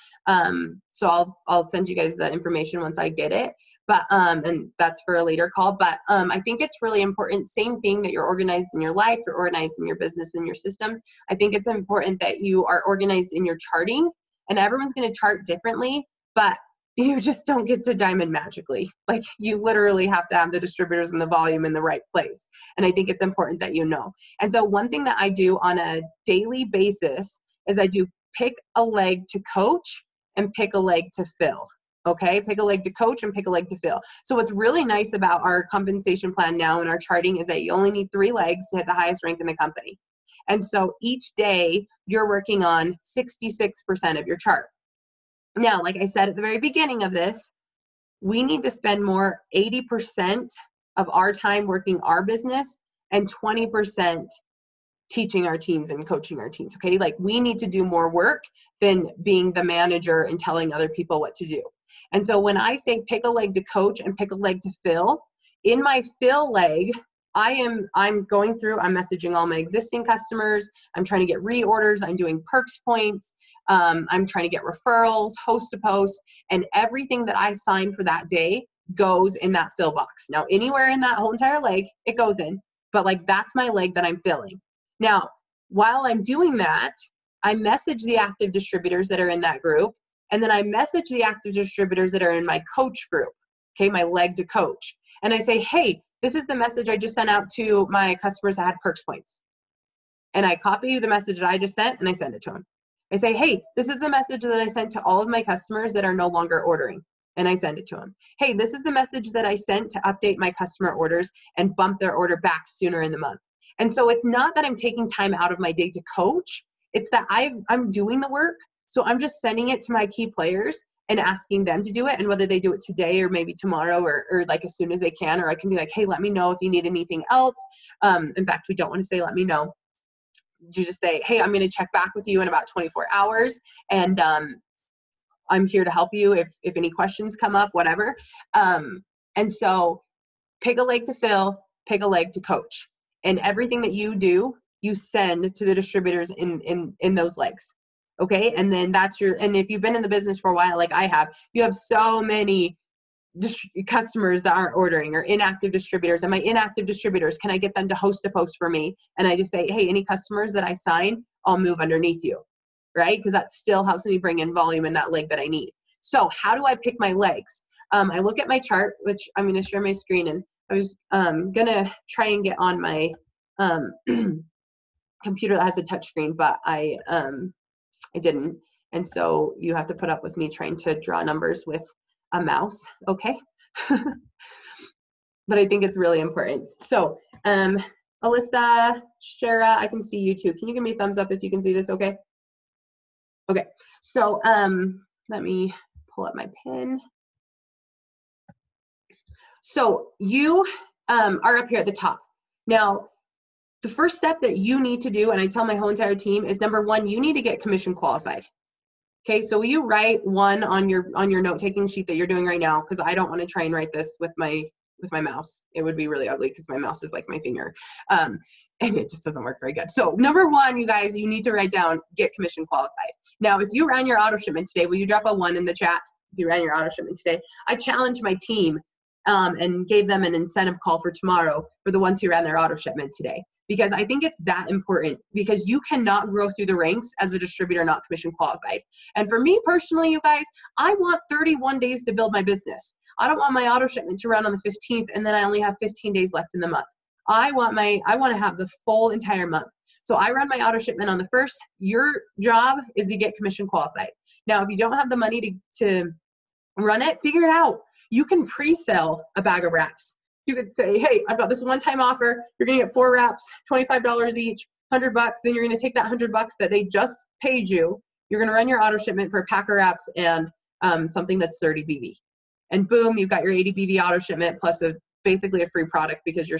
So I'll send you guys the information once I get it. But and that's for a later call. But I think it's really important. Same thing that you're organized in your life, you're organized in your business and your systems. I think it's important that you are organized in your charting, and everyone's going to chart differently, but you just don't get to diamond magically. Like, you literally have to have the distributors and the volume in the right place. And I think it's important that you know. And so one thing that I do on a daily basis is I do pick a leg to coach and pick a leg to fill. Okay, pick a leg to coach and pick a leg to fill. So what's really nice about our compensation plan now in our charting is that you only need 3 legs to hit the highest rank in the company. And so each day you're working on 66% of your chart. Now, like I said at the very beginning of this, we need to spend more 80% of our time working our business and 20% teaching our teams and coaching our teams, okay? Like, we need to do more work than being the manager and telling other people what to do. And so when I say pick a leg to coach and pick a leg to fill, in my fill leg, I'm going through, I'm messaging all my existing customers, I'm trying to get reorders, I'm doing perks points, I'm trying to get referrals, host to post, and everything that I sign for that day goes in that fill box. Now, anywhere in that whole entire leg, it goes in, but like, that's my leg that I'm filling. Now, while I'm doing that, I message the active distributors that are in that group, and then I message the active distributors that are in my coach group, okay, my leg to coach. And I say, hey, this is the message I just sent out to my customers that had perks points. And I copy the message that I just sent and I send it to them. I say, hey, this is the message that I sent to all of my customers that are no longer ordering. And I send it to them. Hey, this is the message that I sent to update my customer orders and bump their order back sooner in the month. And so it's not that I'm taking time out of my day to coach. It's that I'm doing the work. So I'm just sending it to my key players and asking them to do it. And whether they do it today or maybe tomorrow or like as soon as they can, or I can be like, hey, let me know if you need anything else. In fact, we don't want to say, let me know. You just say, hey, I'm going to check back with you in about 24 hours. And I'm here to help you if any questions come up, whatever. And so pick a leg to fill, pick a leg to coach. And everything that you do, you send to the distributors in those legs. Okay. And then and if you've been in the business for a while, like I have, you have so many customers that aren't ordering, or inactive distributors. And my inactive distributors, can I get them to host a post for me? And I just say, hey, any customers that I sign, I'll move underneath you, right? Because that still helps me bring in volume in that leg that I need. So how do I pick my legs? I look at my chart, which I'm going to share my screen, and I was going to try and get on my computer that has a touch screen, but I didn't. And so you have to put up with me trying to draw numbers with a mouse, okay? But I think it's really important. So Alyssa, Shara, I can see you too. Can you give me a thumbs up if you can see this, okay? Okay, so let me pull up my pen. So you are up here at the top. Now, the first step that you need to do, and I tell my whole entire team, is number one, you need to get commission qualified. Okay, so will you write 1 on your note-taking sheet that you're doing right now? Because I don't want to try and write this with my mouse. It would be really ugly because my mouse is like my finger. And it just doesn't work very good. So number 1, you guys, you need to write down, get commission qualified. Now, if you ran your auto shipment today, will you drop a 1 in the chat? If you ran your auto shipment today, I challenged my team and gave them an incentive call for tomorrow for the ones who ran their auto shipment today. Because I think it's that important, because you cannot grow through the ranks as a distributor not commission qualified. And for me personally, you guys, I want 31 days to build my business. I don't want my auto shipment to run on the 15th and then I only have 15 days left in the month. I want to have the full entire month. So I run my auto shipment on the 1st. Your job is to get commission qualified. Now, if you don't have the money to run it, figure it out. You can pre-sell a bag of wraps. You could say, hey, I've got this one-time offer. You're going to get 4 wraps, $25 each, $100. Then you're going to take that $100 that they just paid you. You're going to run your auto shipment for a pack of wraps and something that's 30 BV. And boom, you've got your 80 BV auto shipment plus basically a free product, because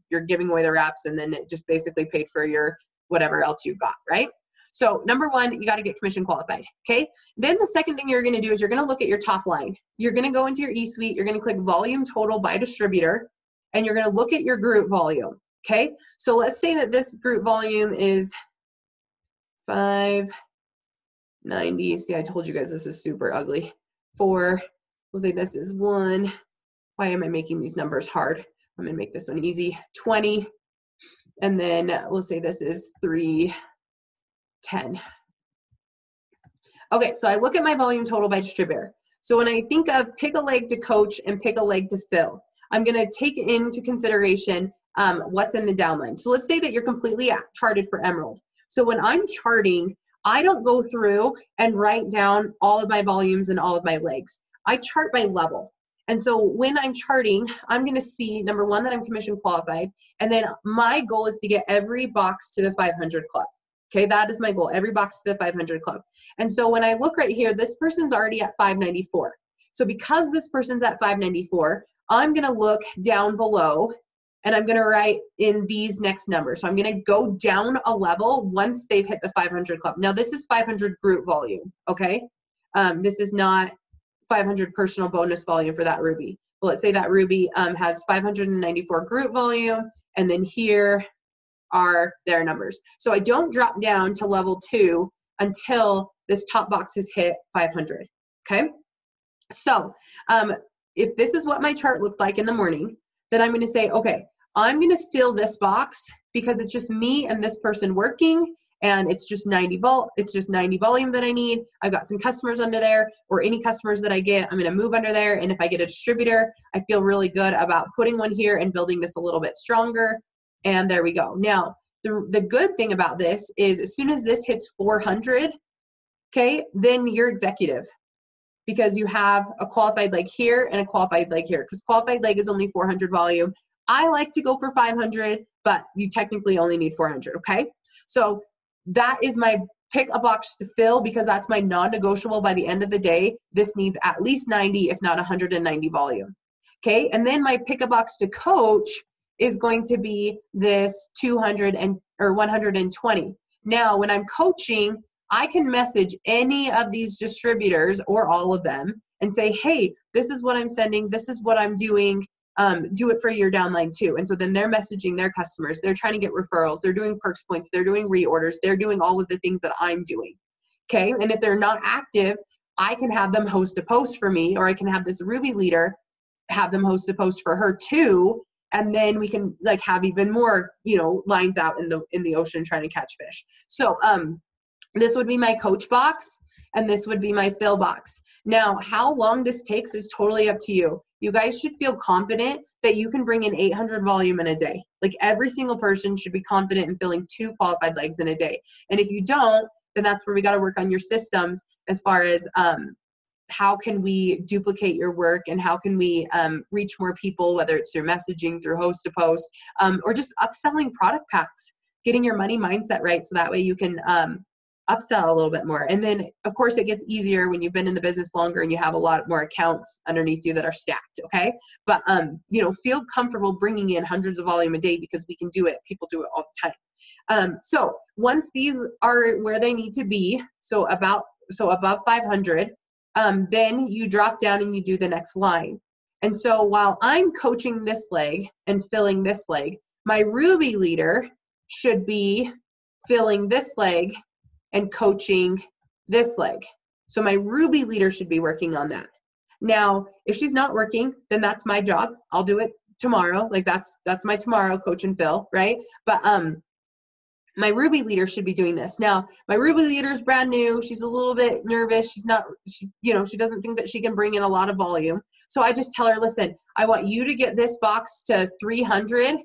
you're giving away the wraps, and then it just basically paid for your whatever else you've got, right? So number one, you got to get commission qualified, okay? Then the second thing you're going to do is you're going to look at your top line. You're going to go into your eSuite, you're going to click volume total by distributor, and you're going to look at your group volume, okay? So let's say that this group volume is 590. See, I told you guys this is super ugly. 4, we'll say this is 1. Why am I making these numbers hard? I'm going to make this one easy. 20. And then we'll say this is 310. Okay, so I look at my volume total by distributor. So when I think of pick a leg to coach and pick a leg to fill, I'm going to take into consideration what's in the downline. So let's say that you're completely charted for Emerald. So when I'm charting, I don't go through and write down all of my volumes and all of my legs. I chart by level. And so when I'm charting, I'm going to see, number one, that I'm commission qualified. And then my goal is to get every box to the 500 club. Okay, that is my goal, every box to the 500 club. And so when I look right here, this person's already at 594. So because this person's at 594, I'm going to look down below and I'm going to write in these next numbers. So I'm going to go down a level once they've hit the 500 club. Now this is 500 group volume, okay? This is not 500 personal bonus volume for that Ruby. Well, let's say that Ruby has 594 group volume, and then here are their numbers. So I don't drop down to level 2 until this top box has hit 500, okay? So if this is what my chart looked like in the morning, then I'm going to say, okay, I'm going to fill this box because it's just me and this person working, and it's just 90 volume that I need. I've got some customers under there, or any customers that I get, I'm going to move under there. And if I get a distributor, I feel really good about putting one here and building this a little bit stronger. And there we go. Now, the good thing about this is as soon as this hits 400, okay, then you're executive because you have a qualified leg here and a qualified leg here, because qualified leg is only 400 volume. I like to go for 500, but you technically only need 400, okay? So that is my pick a box to fill because that's my non-negotiable. By the end of the day, this needs at least 90, if not 190 volume, okay? And then my pick a box to coach is going to be this 200 or 120. Now, when I'm coaching, I can message any of these distributors or all of them and say, hey, this is what I'm sending. This is what I'm doing. Do it for your downline too. And so then they're messaging their customers. They're trying to get referrals. They're doing perks points. They're doing reorders. They're doing all of the things that I'm doing. Okay. And if they're not active, I can have them host a post for me, or I can have this Ruby leader have them host a post for her too. And then we can like have even more, lines out in the ocean trying to catch fish. So, this would be my coach box, and this would be my fill box. Now, how long this takes is totally up to you. You guys should feel confident that you can bring in 800 volume in a day. Like every single person should be confident in filling 2 qualified legs in a day. And if you don't, then that's where we got to work on your systems as far as how can we duplicate your work and how can we reach more people, whether it's through messaging, through host to post, or just upselling product packs, getting your money mindset right so that way you can upsell a little bit more. And then of course it gets easier when you've been in the business longer and you have a lot more accounts underneath you that are stacked. Okay. But, feel comfortable bringing in hundreds of volume a day because we can do it. People do it all the time. So once these are where they need to be, so above 500, then you drop down and you do the next line. And so while I'm coaching this leg and filling this leg, my Ruby leader should be filling this leg and coaching this leg. So my Ruby leader should be working on that. Now, if she's not working, then that's my job. I'll do it tomorrow. Like that's my tomorrow coach and fill, right? But my Ruby leader should be doing this. Now, my Ruby leader is brand new. She's a little bit nervous. She doesn't think that she can bring in a lot of volume. So I just tell her, listen, I want you to get this box to 300.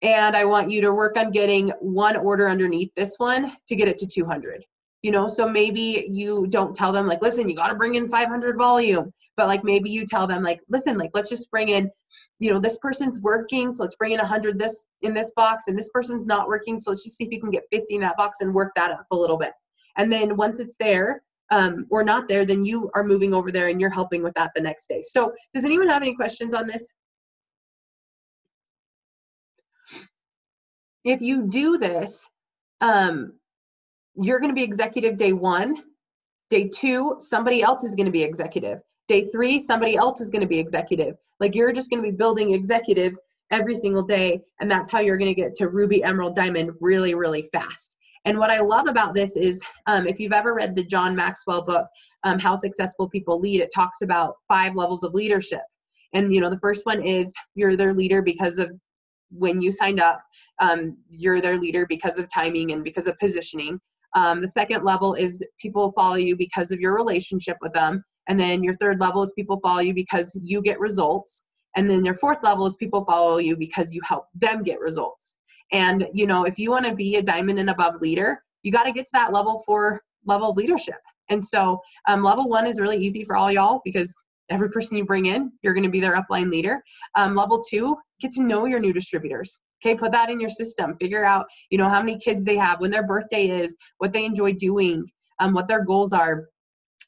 And I want you to work on getting one order underneath this one to get it to 200. So maybe you don't tell them like, listen, you got to bring in 500 volume, but like maybe you tell them like, listen, like let's just bring in, this person's working, so let's bring in 100 in this box, and this person's not working, so let's just see if you can get 50 in that box and work that up a little bit. And then once it's there or not there, then you are moving over there and you're helping with that the next day. So does anyone have any questions on this? if you do this, you're going to be executive day 1. Day 2, somebody else is going to be executive. Day 3, somebody else is going to be executive. Like, you're just going to be building executives every single day. And that's how you're going to get to Ruby, Emerald, Diamond really, really fast. And what I love about this is, if you've ever read the John Maxwell book, How Successful People Lead, it talks about 5 levels of leadership. And, the first one is you're their leader because of when you signed up. You're their leader because of timing and because of positioning. The second level is people follow you because of your relationship with them. And then your third level is people follow you because you get results. And then your fourth level is people follow you because you help them get results. And, if you want to be a diamond and above leader, you got to get to that level 4 level of leadership. And so level 1 is really easy for all y'all because every person you bring in, you're going to be their upline leader. Level 2, get to know your new distributors. Okay, put that in your system. Figure out, how many kids they have, when their birthday is, what they enjoy doing, what their goals are,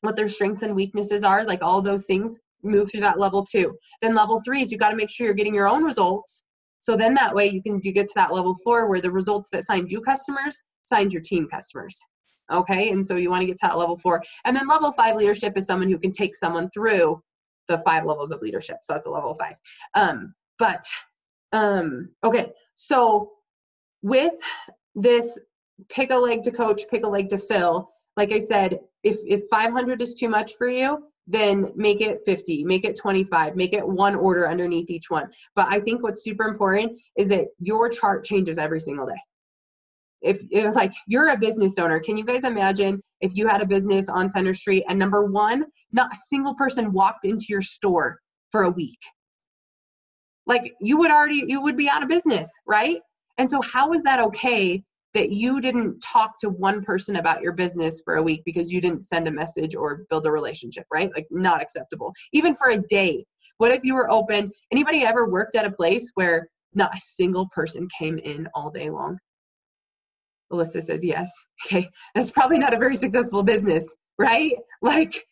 what their strengths and weaknesses are, like all those things. Move through that level 2. Then level 3 is you got to make sure you're getting your own results. So then that way you get to that level 4 where the results that signed you customers, signed your team customers. Okay, and so you want to get to that level 4. And then level 5 leadership is someone who can take someone through the 5 levels of leadership. So that's a level 5. Okay, so with this pick a leg to coach, pick a leg to fill, like I said, if 500 is too much for you, then make it 50, make it 25, make it 1 order underneath each one. But I think what's super important is that your chart changes every single day. If like you're a business owner, can you guys imagine if you had a business on Center Street and number 1, not a single person walked into your store for a week? Like you would be out of business, right? And so how is that okay that you didn't talk to one person about your business for a week because you didn't send a message or build a relationship, right? Like not acceptable. Even for a day. What if you were open? Anybody ever worked at a place where not a single person came in all day long? Alyssa says yes. Okay. That's probably not a very successful business, right? Like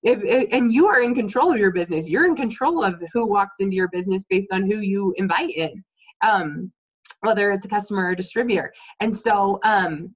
and you are in control of your business. You're in control of who walks into your business based on who you invite in. Whether it's a customer or a distributor. And so I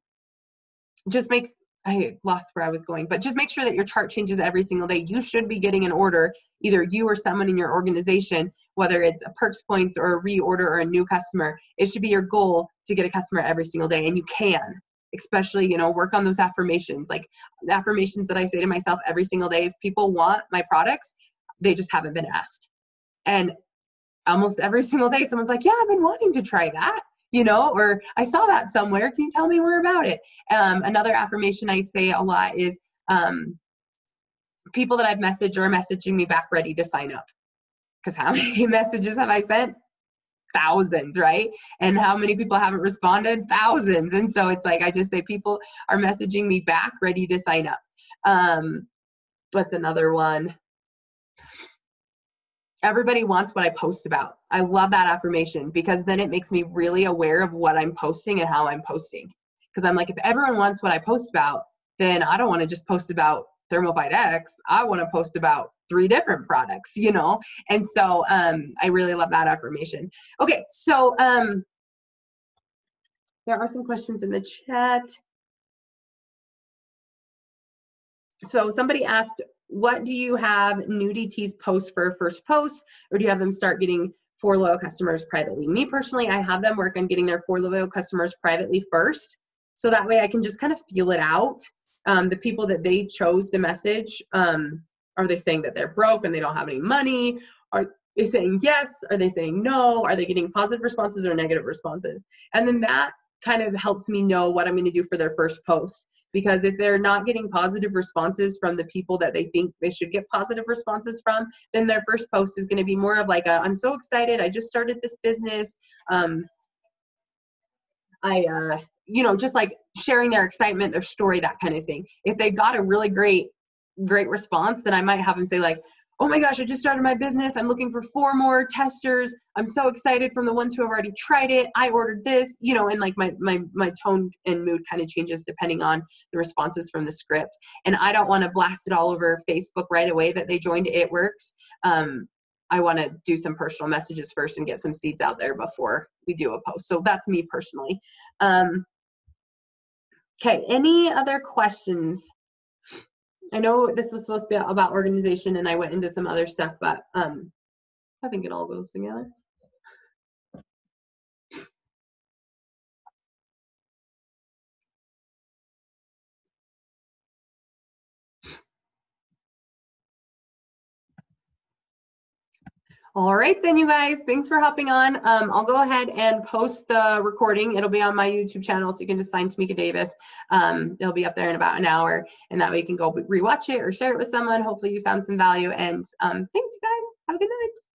lost where I was going, but just make sure that your chart changes every single day. You should be getting an order, either you or someone in your organization, whether it's a perks points or a reorder or a new customer. It should be your goal to get a customer every single day. And you can, especially, work on those affirmations. Like the affirmations that I say to myself every single day is people want my products. They just haven't been asked. And almost every single day, someone's like, yeah, I've been wanting to try that, or I saw that somewhere. Can you tell me more about it? Another affirmation I say a lot is people that I've messaged are messaging me back ready to sign up. Because how many messages have I sent? Thousands, right? And how many people haven't responded? Thousands. And so it's like, I just say people are messaging me back ready to sign up. What's another one? Everybody wants what I post about. I love that affirmation because then it makes me really aware of what I'm posting and how I'm posting. Because I'm like, if everyone wants what I post about, then I don't want to just post about ThermoFight X. I want to post about 3 different products, And so I really love that affirmation. Okay, so there are some questions in the chat. So somebody asked, what do you have new DTs post for a first post, or do you have them start getting 4 loyal customers privately? Me personally, I have them work on getting their 4 loyal customers privately first. So that way I can just kind of feel it out. The people that they chose to message, are they saying that they're broke and they don't have any money? Are they saying yes? Are they saying no? Are they getting positive responses or negative responses? And then that kind of helps me know what I'm going to do for their first post. Because if they're not getting positive responses from the people that they think they should get positive responses from, then their first post is going to be more of like I'm so excited. I just started this business. Just like sharing their excitement, their story, that kind of thing. If they got a really great response, then I might have them say like, oh my gosh, I just started my business. I'm looking for 4 more testers. I'm so excited from the ones who have already tried it. I ordered this, and like my tone and mood kind of changes depending on the responses from the script. And I don't want to blast it all over Facebook right away that they joined It Works. I want to do some personal messages first and get some seeds out there before we do a post. So that's me personally. Okay, any other questions? I know this was supposed to be about organization and I went into some other stuff, but I think it all goes together. All right, then, you guys, thanks for hopping on. I'll go ahead and post the recording. It'll be on my YouTube channel, so you can just find Tamika Davis. It'll be up there in about an hour, and that way you can go rewatch it or share it with someone. Hopefully you found some value, and thanks, you guys. Have a good night.